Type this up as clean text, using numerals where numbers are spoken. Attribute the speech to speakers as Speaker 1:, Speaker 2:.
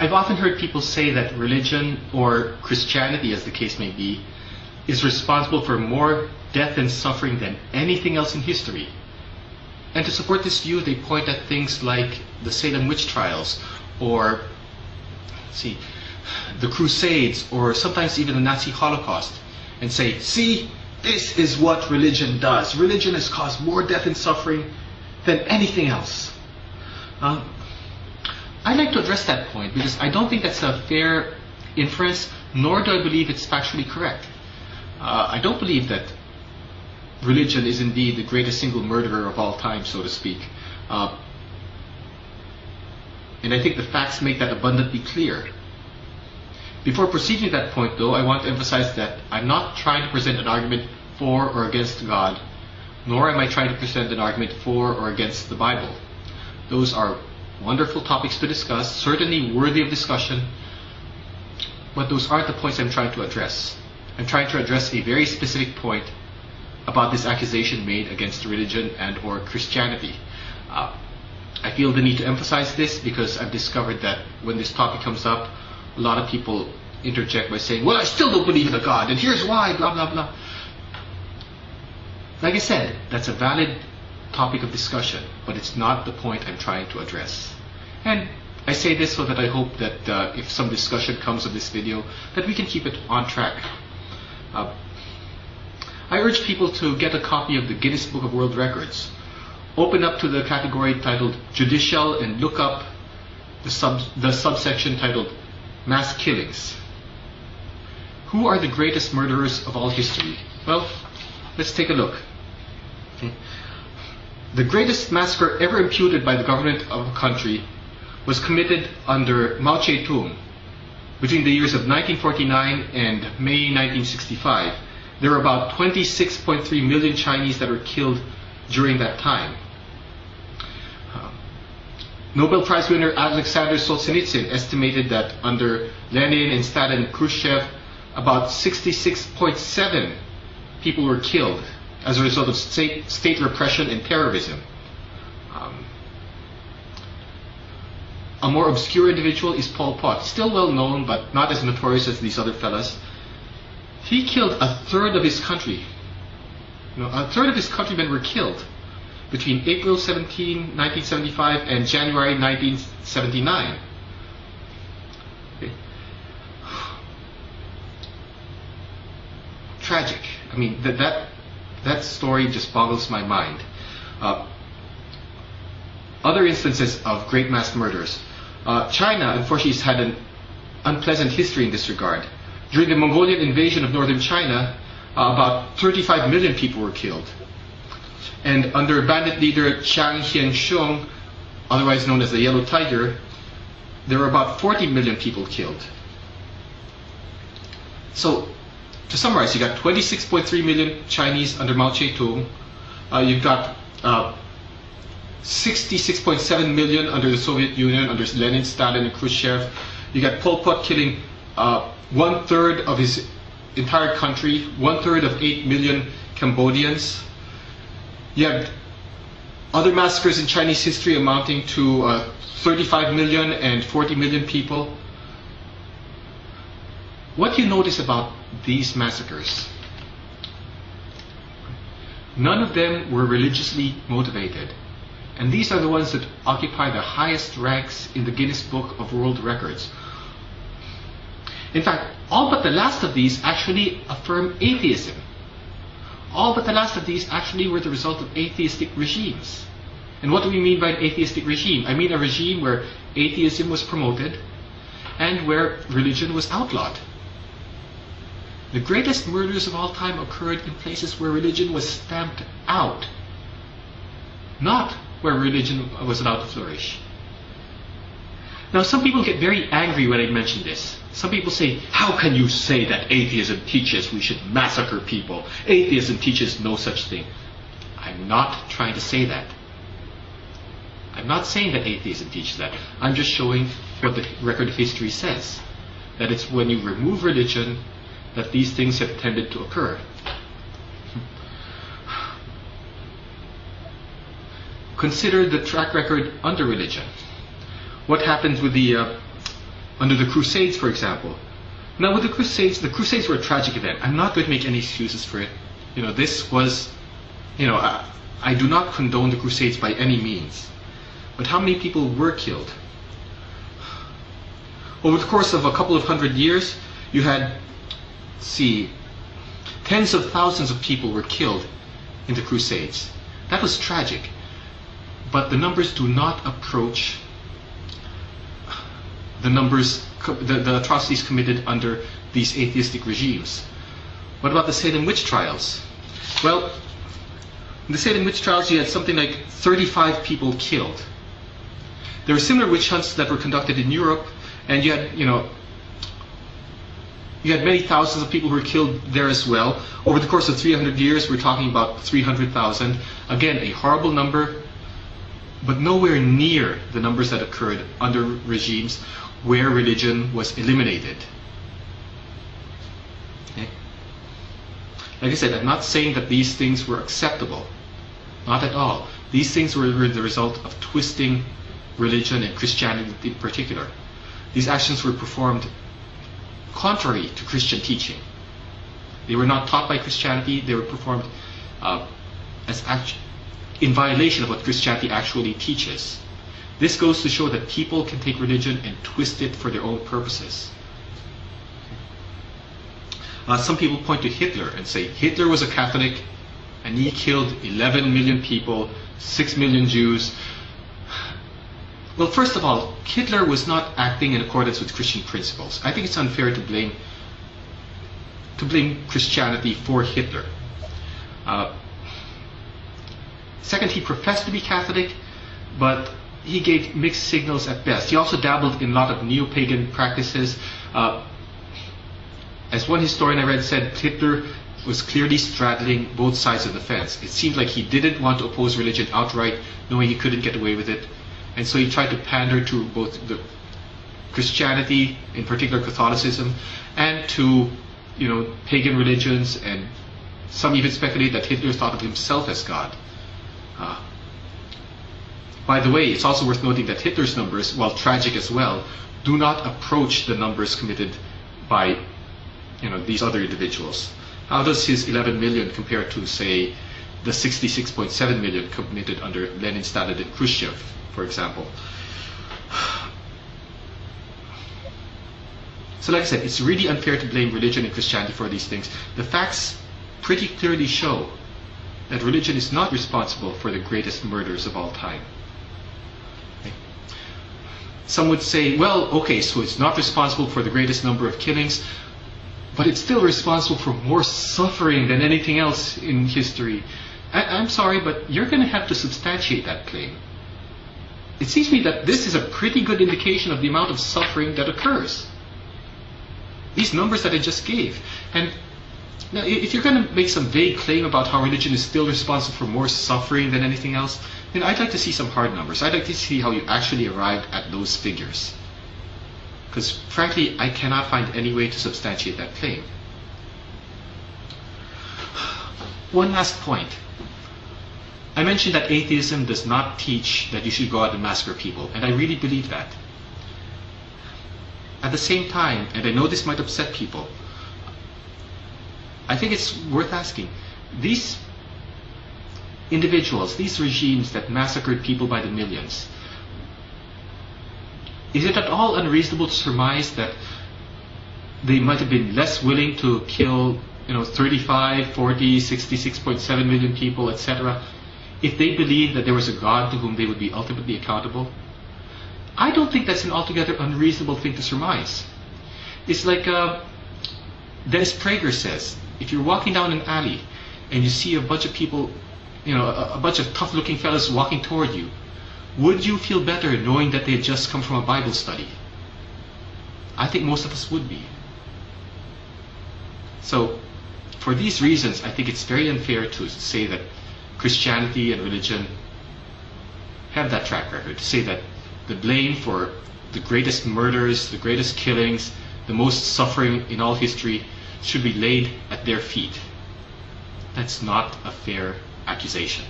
Speaker 1: I've often heard people say that religion, or Christianity as the case may be, is responsible for more death and suffering than anything else in history. And to support this view, they point at things like the Salem witch trials, or the Crusades, or sometimes even the Nazi Holocaust, and say, see, this is what religion does. Religion has caused more death and suffering than anything else. I'd like to address that point because I don't think that's a fair inference, nor do I believe it's factually correct. I don't believe that religion is indeed the greatest single murderer of all time, so to speak. And I think the facts make that abundantly clear. Before proceeding to that point, though, I want to emphasize that I'm not trying to present an argument for or against God, nor am I trying to present an argument for or against the Bible. Those are wonderful topics to discuss, certainly worthy of discussion, but those aren't the points I'm trying to address. I'm trying to address a very specific point about this accusation made against religion and or Christianity. I feel the need to emphasize this because I've discovered that when this topic comes up, a lot of people interject by saying, well, I still don't believe in a God, and here's why, blah, blah, blah. Like I said, that's a valid topic of discussion, but it's not the point I'm trying to address. And I say this so that I hope that if some discussion comes of this video, that we can keep it on track. I urge people to get a copy of the Guinness Book of World Records. Open up to the category titled Judicial and look up the subsection titled Mass Killings. Who are the greatest murderers of all history? Well, let's take a look. Okay. The greatest massacre ever imputed by the government of a country was committed under Mao Zedong between the years of 1949 and May 1965. There were about 26.3 million Chinese that were killed during that time. Nobel Prize winner Alexander Solzhenitsyn estimated that under Lenin and Stalin and Khrushchev, about 66.7 people were killed as a result of state repression and terrorism. A more obscure individual is Pol Pot, still well known but not as notorious as these other fellas. He killed a third of his country. A third of his countrymen were killed between April 17, 1975 and January 1979. Okay. Tragic. I mean, that story just boggles my mind. Other instances of great mass murders. China, unfortunately, has had an unpleasant history in this regard. During the Mongolian invasion of northern China, about 35 million people were killed. And under bandit leader Chiang Hien-shung, otherwise known as the Yellow Tiger, there were about 40 million people killed. So, to summarize, you got 26.3 million Chinese under Mao Zedong. You've got 66.7 million under the Soviet Union, under Lenin, Stalin, and Khrushchev. You got Pol Pot killing 1/3 of his entire country, 1/3 of 8 million Cambodians. You have other massacres in Chinese history amounting to 35 million and 40 million people. What do you notice about these massacres? None of them were religiously motivated. And these are the ones that occupy the highest ranks in the Guinness Book of World Records. In fact, all but the last of these actually affirm atheism. All but the last of these actually were the result of atheistic regimes. And what do we mean by an atheistic regime? I mean a regime where atheism was promoted and where religion was outlawed. The greatest murders of all time occurred in places where religion was stamped out, not where religion was allowed to flourish. Now, some people get very angry when I mention this. Some people say, how can you say that atheism teaches we should massacre people? Atheism teaches no such thing. I'm not trying to say that. I'm not saying that atheism teaches that. I'm just showing what the record of history says. That it's when you remove religion that these things have tended to occur. Consider the track record under religion. What happened with the under the Crusades, for example. Now, with the Crusades were a tragic event. I'm not going to make any excuses for it. This was, I do not condone the Crusades by any means. But how many people were killed? Over the course of a couple of hundred years, you had, tens of thousands of people were killed in the Crusades. That was tragic. But the numbers do not approach the atrocities committed under these atheistic regimes. What about the Salem witch trials? Well, in the Salem witch trials, you had something like 35 people killed. There were similar witch hunts that were conducted in Europe, and you had many thousands of people who were killed there as well. Over the course of 300 years, we're talking about 300,000. Again, a horrible number, but nowhere near the numbers that occurred under regimes where religion was eliminated. Okay? Like I said, I'm not saying that these things were acceptable. Not at all. These things were the result of twisting religion and Christianity in particular. These actions were performed contrary to Christian teaching. They were not taught by Christianity. They were performed in violation of what Christianity actually teaches. This goes to show that people can take religion and twist it for their own purposes. Some people point to Hitler and say Hitler was a Catholic and he killed 11 million people, 6 million Jews. Well, first of all, Hitler was not acting in accordance with Christian principles. I think it's unfair to blame Christianity for Hitler. Second, he professed to be Catholic, but he gave mixed signals at best. He also dabbled in a lot of neo-pagan practices. As one historian I read said, Hitler was clearly straddling both sides of the fence. It seemed like he didn't want to oppose religion outright, knowing he couldn't get away with it. And so he tried to pander to both the Christianity, in particular Catholicism, and to pagan religions, and some even speculate that Hitler thought of himself as God. By the way, it's also worth noting that Hitler's numbers, while tragic as well, do not approach the numbers committed by these other individuals. How does his 11 million compare to, say, the 66.7 million committed under Lenin, Stalin, and Khrushchev, for example? So like I said, it's really unfair to blame religion and Christianity for these things. The facts pretty clearly show that religion is not responsible for the greatest murders of all time. Okay. Some would say, well, okay, so it's not responsible for the greatest number of killings, but it's still responsible for more suffering than anything else in history. I'm sorry, but you're going to have to substantiate that claim. It seems to me that this is a pretty good indication of the amount of suffering that occurs. These numbers that I just gave. And now, if you're going to make some vague claim about how religion is still responsible for more suffering than anything else, then I'd like to see some hard numbers. I'd like to see how you actually arrived at those figures. Because frankly, I cannot find any way to substantiate that claim. One last point. I mentioned that atheism does not teach that you should go out and massacre people, and I really believe that. At the same time, and I know this might upset people, I think it's worth asking, these individuals, these regimes that massacred people by the millions, is it at all unreasonable to surmise that they might have been less willing to kill 35, 40, 66.7 million people, etc., if they believed that there was a God to whom they would be ultimately accountable? I don't think that's an altogether unreasonable thing to surmise. It's like Dennis Prager says, if you're walking down an alley and you see a bunch of people, a bunch of tough-looking fellas walking toward you, would you feel better knowing that they had just come from a Bible study? I think most of us would be. So, for these reasons, I think it's very unfair to say that Christianity and religion have that track record, to say that the blame for the greatest murders, the greatest killings, the most suffering in all history should be laid at their feet. That's not a fair accusation.